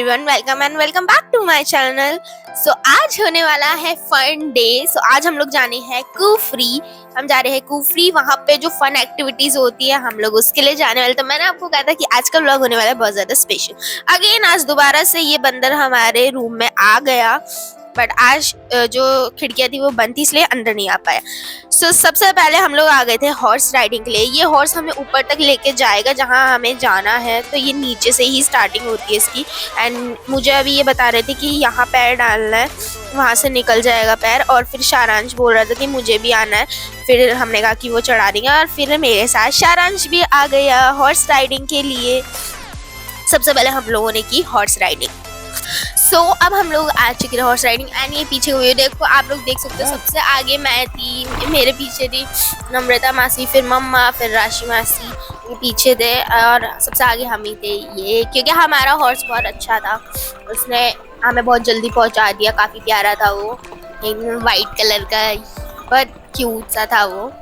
Everyone, welcome and welcome back to my channel. So आज होने वाला है फन डे। सो आज हम लोग जाने हैं कुफरी। हम जा रहे हैं कुफरी। वहाँ पे जो फन एक्टिविटीज होती है हम लोग उसके लिए जाने वाले। तो मैंने आपको कहा था कि आज का व्लॉग होने वाला है बहुत ज्यादा स्पेशल। अगेन आज दोबारा से ये बंदर हमारे रूम में आ गया, बट आज जो खिड़कियाँ थी वो बंद थी इसलिए अंदर नहीं आ पाया। सो सबसे पहले हम लोग आ गए थे हॉर्स राइडिंग के लिए। ये हॉर्स हमें ऊपर तक लेके जाएगा जहाँ हमें जाना है। तो ये नीचे से ही स्टार्टिंग होती है इसकी। एंड मुझे अभी ये बता रहे थे कि यहाँ पैर डालना है, वहाँ से निकल जाएगा पैर। और फिर शारांश बोल रहा था कि मुझे भी आना है। फिर हमने कहा कि वो चढ़ा देंगे और फिर मेरे साथ शारांश भी आ गया हॉर्स राइडिंग के लिए। सबसे पहले हम लोगों ने की हॉर्स राइडिंग। सो अब हम लोग आ चुके हैं हॉर्स राइडिंग। एंड ये पीछे हुए देखो, आप लोग देख सकते हो सबसे आगे मैं थी, मेरे पीछे थी नम्रता मासी, फिर मम्मा, फिर राशि मासी, ये पीछे थे और सबसे आगे हम ही थे। ये क्योंकि हमारा हॉर्स बहुत अच्छा था, उसने हमें बहुत जल्दी पहुंचा दिया। काफ़ी प्यारा था वो, एकदम वाइट कलर का, बहुत क्यूट सा था वो।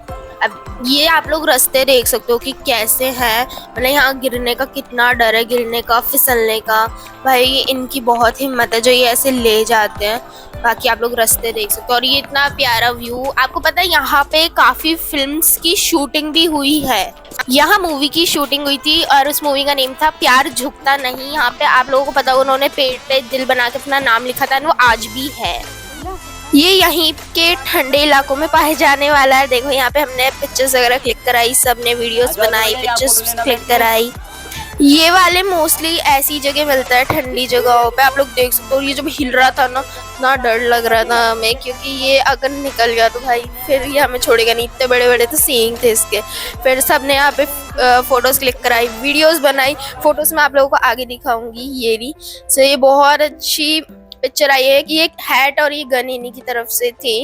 अब ये आप लोग रास्ते देख सकते हो कि कैसे हैं, मतलब यहाँ गिरने का कितना डर है, गिरने का, फिसलने का। भाई इनकी बहुत हिम्मत है जो ये ऐसे ले जाते हैं। बाकी आप लोग रास्ते देख सकते हो और ये इतना प्यारा व्यू। आपको पता है यहाँ पे काफ़ी फिल्म्स की शूटिंग भी हुई है। यहाँ मूवी की शूटिंग हुई थी और उस मूवी का नेम था प्यार झुकता नहीं। यहाँ पे आप लोगों को पता होगा उन्होंने पेड़ पे दिल बना के अपना नाम लिखा था, वो आज भी है। ये यहीं के ठंडे इलाकों में पाए जाने वाला है। देखो यहाँ पे हमने पिक्चर्स वगैरह क्लिक कराई, सबने वीडियोस बनाई, पिक्चर्स क्लिक कराई। ये वाले मोस्टली ऐसी जगह मिलता है, ठंडी जगहों पे। आप लोग देख सकते हो ये जब हिल रहा था ना, इतना डर लग रहा था हमें, क्योंकि ये अगर निकल गया तो भाई फिर ये हमें छोड़ेगा नहीं। इतने बड़े बड़े तो सींग थे इसके। फिर सबने यहाँ पे फोटोज क्लिक कराई, वीडियोस बनाई। फोटोज में आप लोगों को आगे दिखाऊंगी ये रही। सो ये बहुत अच्छी पिक्चर आई है कि एक हैट और ये गन इन्हीं की तरफ से थी।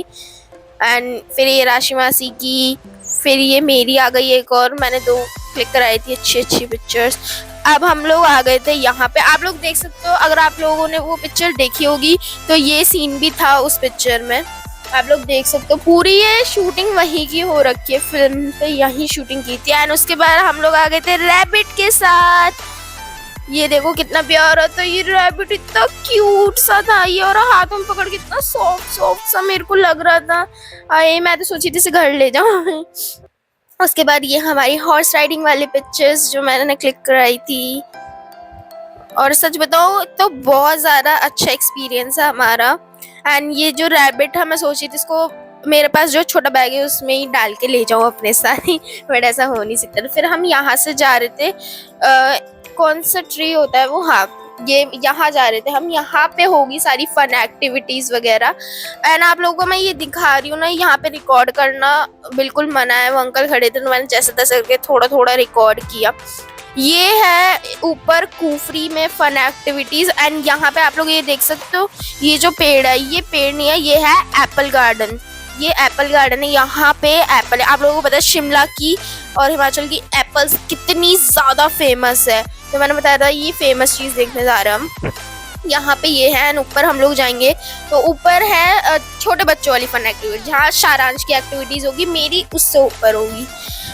एंड फिर ये राशि मासी की, फिर ये मेरी आ गई एक और, मैंने 2 क्लिक कराई थी अच्छी अच्छी पिक्चर्स। अब हम लोग आ गए थे यहाँ पे। आप लोग देख सकते हो, अगर आप लोगों ने वो पिक्चर देखी होगी तो ये सीन भी था उस पिक्चर में। आप लोग देख सकते हो पूरी ये शूटिंग वहीं की हो रखी है, फिल्म पे यहीं शूटिंग की थी। एंड उसके बाद हम लोग आ गए थे रैबिट के साथ। ये देखो कितना प्यारा था ये रैबिट, इतना क्यूट सा था ये, और हाथों में पकड़ के इतना सॉफ्ट सॉफ्ट सा मेरे को लग रहा था। अरे मैं तो सोची थी इसे घर ले जाऊं। उसके बाद ये हमारी हॉर्स राइडिंग वाली पिक्चर्स जो मैंने क्लिक कराई थी। और सच बताऊं तो बहुत ज़्यादा अच्छा एक्सपीरियंस है हमारा। एंड ये जो रैबिट है, मैं सोची थी इसको मेरे पास जो छोटा बैग है उसमें ही डाल के ले जाऊं अपने साथ ही, बट ऐसा हो नहीं सकता। फिर हम यहाँ से जा रहे थे, कौन सा ट्री होता है वो, हाँ ये यहाँ जा रहे थे हम। यहाँ पे होगी सारी फन एक्टिविटीज़ वगैरह। एंड आप लोगों को मैं ये दिखा रही हूँ ना, यहाँ पे रिकॉर्ड करना बिल्कुल मना है। वो अंकल खड़े थे तो मैंने जैसे तैसे करके थोड़ा थोड़ा रिकॉर्ड किया। ये है ऊपर कुफरी में फन एक्टिविटीज़। एंड यहाँ पे आप लोग ये देख सकते हो, ये जो पेड़ है, ये पेड़ नहीं है, ये है एप्पल गार्डन। ये एप्पल गार्डन है, यहाँ पे एप्पल है। आप लोगों को पता है शिमला की और हिमाचल की एप्पल्स कितनी ज़्यादा फेमस है, तो मैंने बताया था ये फेमस चीज़ देखने जा रहे हैं हम। यहाँ पे ये है। एंड ऊपर हम लोग जाएंगे तो ऊपर है छोटे बच्चों वाली फन एक्टिविटी, जहाँ शारांश की एक्टिविटीज़ होगी, मेरी उससे ऊपर होगी।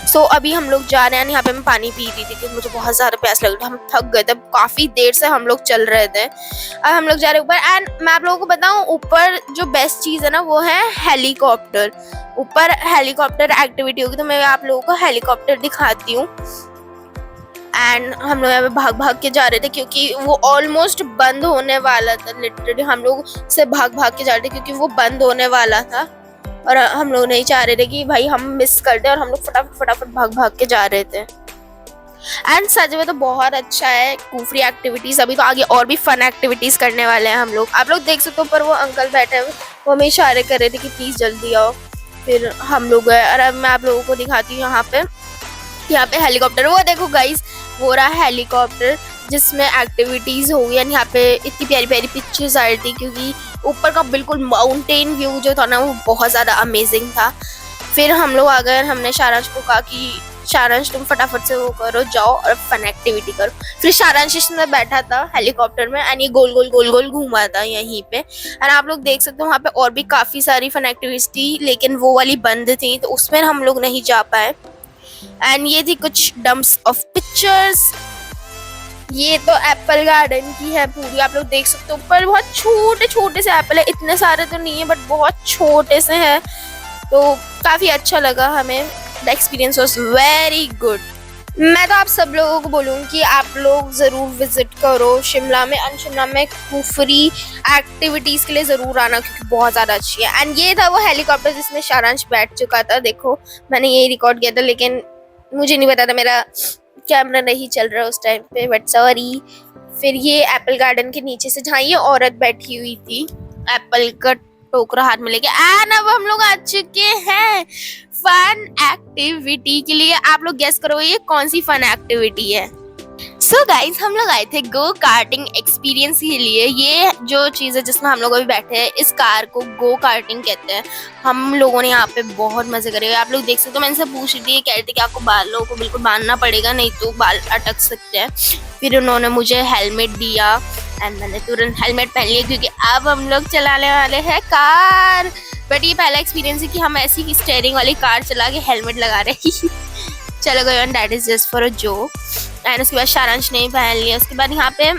सो अभी हम लोग जा रहे हैं। यहाँ पे मैं पानी पी रही थी क्योंकि मुझे बहुत ज़्यादा प्यास लग रही थी। हम थक गए थे, काफ़ी देर से हम लोग चल रहे थे। अब हम लोग जा रहे हैं ऊपर। एंड मैं आप लोगों को बताऊँ, ऊपर जो बेस्ट चीज़ है ना वो है हेलीकॉप्टर। ऊपर हेलीकॉप्टर एक्टिविटी होगी, तो मैं आप लोगों को हेलीकॉप्टर दिखाती हूँ। एंड हम लोग यहाँ पे भाग भाग के जा रहे थे क्योंकि वो ऑलमोस्ट बंद होने वाला था। लिटरली हम लोग से भाग भाग के जा रहे थे क्योंकि वो बंद होने वाला था और हम लोग नहीं चाह रहे थे कि भाई हम मिस कर दे, और हम लोग फटाफट फटाफट भाग भाग के जा रहे थे। एंड सच में तो बहुत अच्छा है कुफरी एक्टिविटीज। अभी तो आगे और भी फन एक्टिविटीज करने वाले हैं हम लोग। आप लोग देख सकते हो ऊपर वो अंकल बैठे हुए, वो हमें इशारे कर रहे थे कि प्लीज जल्दी आओ। फिर हम लोग गए और अब मैं आप लोगों को दिखाती हूँ यहाँ पे हेलीकॉप्टर। वो देखो गाइस, वो रहा हेलीकॉप्टर जिसमें एक्टिविटीज होगी। एंड यहाँ पे इतनी प्यारी प्यारी पिक्चर्स आ रही थी क्योंकि ऊपर का बिल्कुल माउंटेन व्यू जो था ना वो बहुत ज़्यादा अमेजिंग था। फिर हम लोग आ गए, हमने शारांश को कहा कि शारांश तुम फटाफट से वो करो, जाओ और फन एक्टिविटी करो। फिर शारांश इसमें बैठा था हेलीकॉप्टर में एंड ये गोल गोल गोल गोल घूमा था यहीं पे। एंड आप लोग देख सकते हो वहाँ पे और भी काफ़ी सारी फन एक्टिविटीज थी, लेकिन वो वाली बंद थी तो उसमें हम लोग नहीं जा पाए। एंड ये थी कुछ डम्प्स ऑफ पिक्चर्स। ये तो एप्पल गार्डन की है पूरी, आप लोग देख सकते हो। ऊपर बहुत छोटे छोटे से एप्पल है, इतने सारे तो नहीं है बट बहुत छोटे से हैं। तो काफी अच्छा लगा हमें, the experience was very good. मैं तो आप सब लोगों को बोलूँगी कि आप लोग ज़रूर विजिट करो शिमला में, एंड शिमला में कुफरी एक्टिविटीज़ के लिए ज़रूर आना क्योंकि बहुत ज़्यादा अच्छी है। एंड ये था वो हेलीकॉप्टर जिसमें सारांश बैठ चुका था, देखो मैंने यही रिकॉर्ड किया था लेकिन मुझे नहीं पता था, मेरा कैमरा नहीं चल रहा उस टाइम पे, बट सॉरी। फिर ये एप्पल गार्डन के नीचे से जहाँ ये औरत बैठी हुई थी एप्पल का टोकरा हाथ में लेके, एंड अब हम लोग आ चुके हैं फन एक्टिविटी के लिए। आप लोग गेस करो ये कौन सी फन एक्टिविटी है। सो गाइज हम लोग आए थे गो कार्टिंग एक्सपीरियंस के लिए। ये जो चीज़ है जिसमें हम लोग अभी बैठे हैं, इस कार को गो कार्टिंग कहते हैं। हम लोगों ने यहाँ पे बहुत मजे करे। आप लोग देख सकते हो, मैंने से पूछ रही थी, कह रहे थे कि आपको बालों को बिल्कुल बांधना पड़ेगा नहीं तो बाल अटक सकते हैं। फिर उन्होंने मुझे हेलमेट दिया एंड मैंने तुरंत हेलमेट पहन लिया क्योंकि अब हम लोग चलाने वाले हैं कार। बट ये पहला एक्सपीरियंस है कि हम ऐसी स्टीयरिंग वाली कार चला के हेलमेट लगा रहे हैं। चलो गए, that is just for a joke. And उसके बाद सारांश ने पहन लिया। उसके बाद यहाँ पे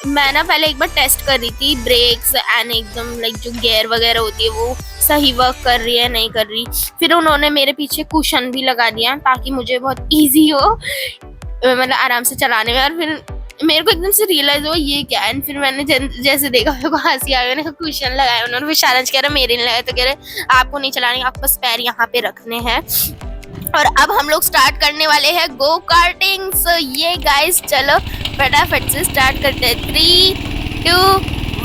मैं ना पहले एक बार टेस्ट कर रही थी ब्रेक्स एंड एकदम लाइक जो गियर वगैरह होती है वो सही वर्क कर रही है नहीं कर रही। फिर उन्होंने मेरे पीछे कुशन भी लगा दिया ताकि मुझे बहुत ईजी हो मतलब आराम से चलाने में। और फिर मेरे को एकदम से रियलाइज हुआ ये क्या है। फिर मैंने जैसे देखा मेरे को हंसी आ गई, मैंने कुशन लगाया उन्होंने। फिर सारांश कह रहा मेरे नहीं लगाया, तो कह रहे आपको नहीं चलाने, आपको बस पैर यहाँ पे रखने हैं। और अब हम लोग स्टार्ट करने वाले हैं गो कार्टिंग। सो ये गाइस चलो फटाफट से स्टार्ट करते हैं। 3, 2,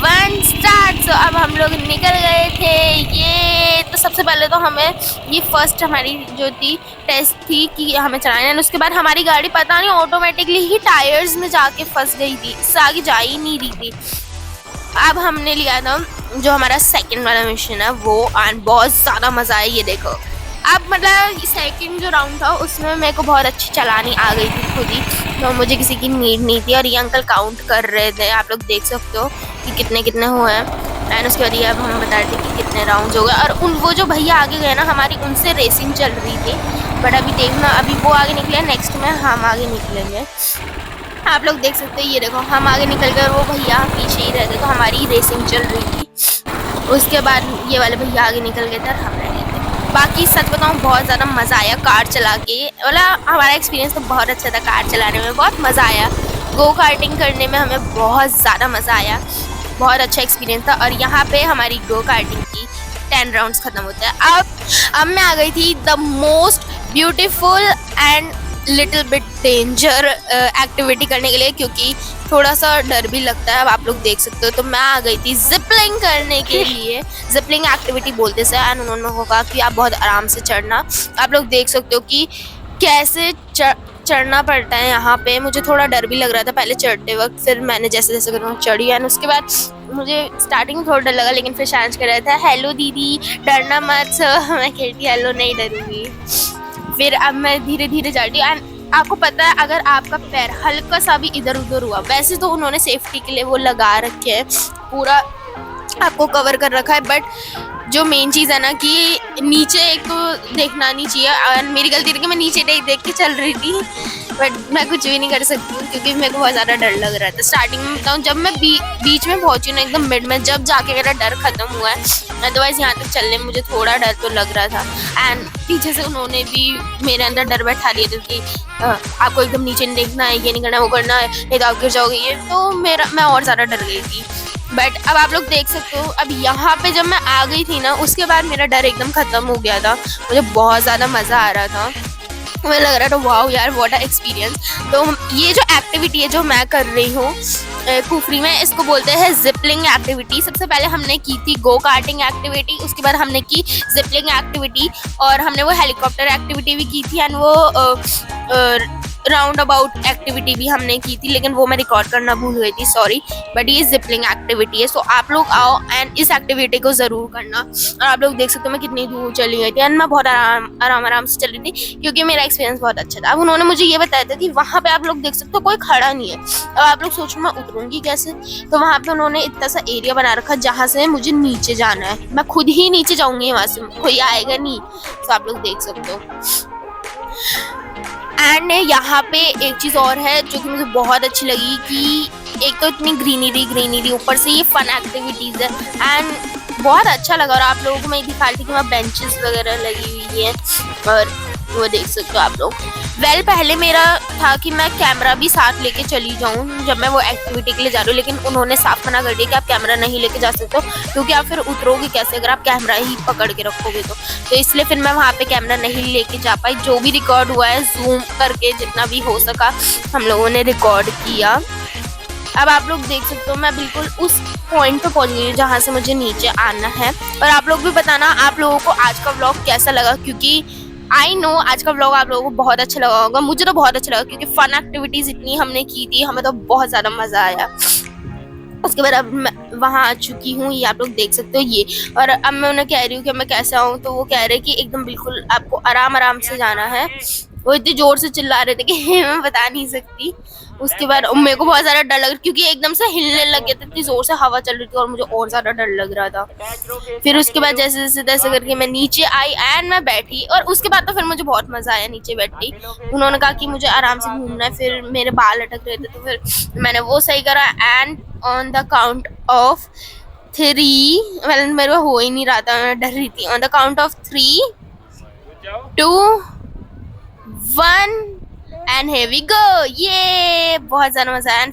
1 स्टार्ट। सो अब हम लोग निकल गए थे। ये तो सबसे पहले तो हमें ये फर्स्ट हमारी जो थी टेस्ट थी कि हमें चलाना है। उसके बाद हमारी गाड़ी पता नहीं ऑटोमेटिकली ही टायर्स में जाके फंस गई थी, इससे आगे जा ही नहीं रही थी। अब हमने लिया था जो हमारा सेकंड वाला मिशन है वो, एंड बहुत ज़्यादा मज़ा आया। ये देखो अब मतलब सेकंड जो राउंड था उसमें मेरे को बहुत अच्छी चलानी आ गई थी खुद ही, तो मुझे किसी की नीड नहीं थी। और ये अंकल काउंट कर रहे थे, आप लोग देख सकते हो कि कितने कितने हुए हैं। एंड उसके बाद ये अब हम बता रहे थे कि कितने राउंड्स हो गए। और वो जो भैया आगे गए ना, हमारी उनसे रेसिंग चल रही थी। बट अभी देखना, अभी वो आगे निकले, नेक्स्ट में हम आगे निकलेंगे। आप लोग देख सकते हैं, ये देखो हम आगे निकल गए, वो भैया पीछे ही रहते, तो हमारी रेसिंग चल रही थी। उसके बाद ये वाले भैया आगे निकल गए थे और हम रह गए थे। बाकी सच बताऊँ बहुत ज़्यादा मज़ा आया कार चला के, मतलब हमारा एक्सपीरियंस तो बहुत अच्छा था। कार चलाने में बहुत मज़ा आया, गो कार्टिंग करने में हमें बहुत ज़्यादा मज़ा आया, बहुत अच्छा एक्सपीरियंस था। और यहाँ पे हमारी गो कार्टिंग की 10 राउंड्स खत्म होते हैं। अब मैं आ गई थी the most beautiful and little bit danger activity करने के लिए, क्योंकि थोड़ा सा डर भी लगता है। अब आप लोग देख सकते हो, तो मैं आ गई थी जिपलाइन करने के लिए। जिपलाइन एक्टिविटी बोलते से, एंड उन्होंने कहा कि आप बहुत आराम से चढ़ना। आप लोग देख सकते हो कि कैसे चढ़ना पड़ता है यहाँ पे। मुझे थोड़ा डर भी लग रहा था पहले चढ़ते वक्त, फिर मैंने जैसे जैसे करना चढ़ी। एंड उसके बाद मुझे स्टार्टिंग में थोड़ा डर लगा, लेकिन फिर सारांश कर रहा था हेलो दीदी डरना मत। मैं कहती हेलो नहीं डरूंगी। फिर अब मैं धीरे धीरे चढ़ी। एंड आपको पता है अगर आपका पैर हल्का सा भी इधर उधर हुआ, वैसे तो उन्होंने सेफ्टी के लिए वो लगा रखे हैं, पूरा आपको कवर कर रखा है, बट जो मेन चीज़ है ना कि नीचे एक तो देखना नहीं चाहिए। और मेरी गलती थी कि मैं नीचे देख के चल रही थी, बट मैं कुछ भी नहीं कर सकती हूँ क्योंकि मेरे को बहुत ज़्यादा डर लग रहा था। स्टार्टिंग में बताऊँ, जब मैं बीच में पहुँची ना एकदम मिड में, जब जाके मेरा डर खत्म हुआ है। अदरवाइज़ यहाँ तक चलने में मुझे थोड़ा डर तो लग रहा था। एंड पीछे से उन्होंने भी मेरे अंदर डर बैठा दिया था कि आपको एकदम नीचे नहीं देखना है, ये नहीं करना है, वो करना है, नहीं तो आप गिर जाओगे। ये तो मैं और ज़्यादा डर गई थी। बट अब आप लोग देख सकते हो, अब यहाँ पे जब मैं आ गई थी ना, उसके बाद मेरा डर एकदम ख़त्म हो गया था। मुझे बहुत ज़्यादा मज़ा आ रहा था, मुझे लग रहा था वाओ यार व्हाट अ एक्सपीरियंस। तो ये जो एक्टिविटी है जो मैं कर रही हूँ कुफरी में, इसको बोलते हैं जिपलिंग एक्टिविटी। सबसे पहले हमने की थी गो कार्टिंग एक्टिविटी, उसके बाद हमने की जिपलिंग एक्टिविटी, और हमने वो हेलीकॉप्टर एक्टिविटी भी की थी, एंड वो राउंड अबाउट एक्टिविटी भी हमने की थी, लेकिन वो मैं रिकॉर्ड करना भूल गई थी, सॉरी। बट ये जिपलिंग एक्टिविटी है। सो आप लोग आओ एंड इस एक्टिविटी को ज़रूर करना। और आप लोग देख सकते हो मैं कितनी दूर चली गई थी, एंड मैं बहुत आराम से चल रही थी क्योंकि मेरा एक्सपीरियंस बहुत अच्छा था। अब उन्होंने मुझे ये बताया था कि वहाँ पे आप लोग देख सकते हो कोई खड़ा नहीं है। अब आप लोग सोचो मैं उतरूँगी कैसे, तो वहाँ पे उन्होंने इतना सा एरिया बना रखा जहाँ से मुझे नीचे जाना है। मैं खुद ही नीचे जाऊँगी, वहाँ से कोई आएगा नहीं। तो आप लोग देख सकते हो। एंड यहाँ पे एक चीज़ और है जो कि मुझे बहुत अच्छी लगी कि एक तो इतनी ग्रीनरी ऊपर से ये फन एक्टिविटीज़ है एंड बहुत अच्छा लगा। और आप लोगों को मैं दिखा रही थी कि वहाँ बेंचेस वगैरह लगी हुई हैं और वो देख सकते हो आप लोग। पहले मेरा था कि मैं कैमरा भी साथ लेके चली जाऊँ जब मैं वो एक्टिविटी के लिए जा रही हूँ, लेकिन उन्होंने साफ मना कर दिया कि आप कैमरा नहीं लेके जा सकते हो क्योंकि आप फिर उतरोगे कैसे अगर आप कैमरा ही पकड़ के रखोगे तो इसलिए फिर मैं वहाँ पे कैमरा नहीं लेके जा पाई। जो भी रिकॉर्ड हुआ है जूम करके जितना भी हो सका हम लोगों ने रिकॉर्ड किया। अब आप लोग देख सकते हो मैं बिल्कुल उस पॉइंट पे पहुंच गई जहाँ से मुझे नीचे आना है। और आप लोग भी बताना आप लोगों को आज का व्लॉग कैसा लगा, क्योंकि आई नो आज का व्लॉग आप लोगों को बहुत अच्छा लगा होगा। मुझे तो बहुत अच्छा लगा क्योंकि फन एक्टिविटीज इतनी हमने की थी, हमें तो बहुत ज़्यादा मज़ा आया। उसके बाद अब मैं वहाँ आ चुकी हूँ, ये आप लोग देख सकते हो ये। और अब मैं उन्हें कह रही हूँ कि मैं कैसे आऊँ, तो वो कह रहे कि एकदम बिल्कुल आपको आराम से जाना है। वो इतनी जोर से चिल्ला रहे थे कि मैं बता नहीं सकती। उसके बाद मेरे को बहुत ज़्यादा डर लग रहा क्योंकि एकदम से हिलने लग गया था, इतनी ज़ोर से हवा चल रही थी और मुझे और ज़्यादा डर लग रहा था। फिर उसके बाद जैसे जैसे तैसे करके मैं नीचे आई एंड मैं बैठी और उसके बाद तो फिर मुझे बहुत मज़ा आया नीचे बैठी। उन्होंने कहा कि मुझे आराम से घूमना है, फिर मेरे बाल अटक रहे थे तो फिर मैंने वो सही करा। And on the count of 3, मतलब मेरे को हो ही नहीं रहा था, मैं डर रही थी। On the count of 3, 2, 1 and here we go. ये बहुत ज़्यादा मज़ा आया। एंड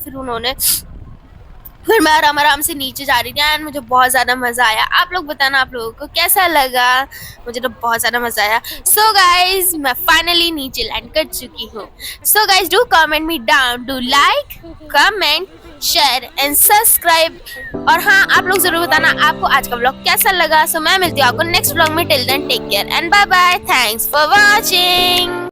फिर मैं आराम से नीचे जा रही थी एंड मुझे बहुत ज़्यादा मज़ा आया। आप लोग बताना आप लोगों को कैसा लगा, मुझे तो बहुत ज़्यादा मज़ा आया। सो गाइज मैं फाइनली नीचे लैंड कर चुकी हूँ। So guys do comment me down, do like, comment, share and subscribe. और हाँ आप लोग ज़रूर बताना आपको आज का व्लॉग कैसा लगा। सो मैं मिलती हूँ आपको नेक्स्ट व्लॉग में। Till then take care and bye bye. Thanks for watching.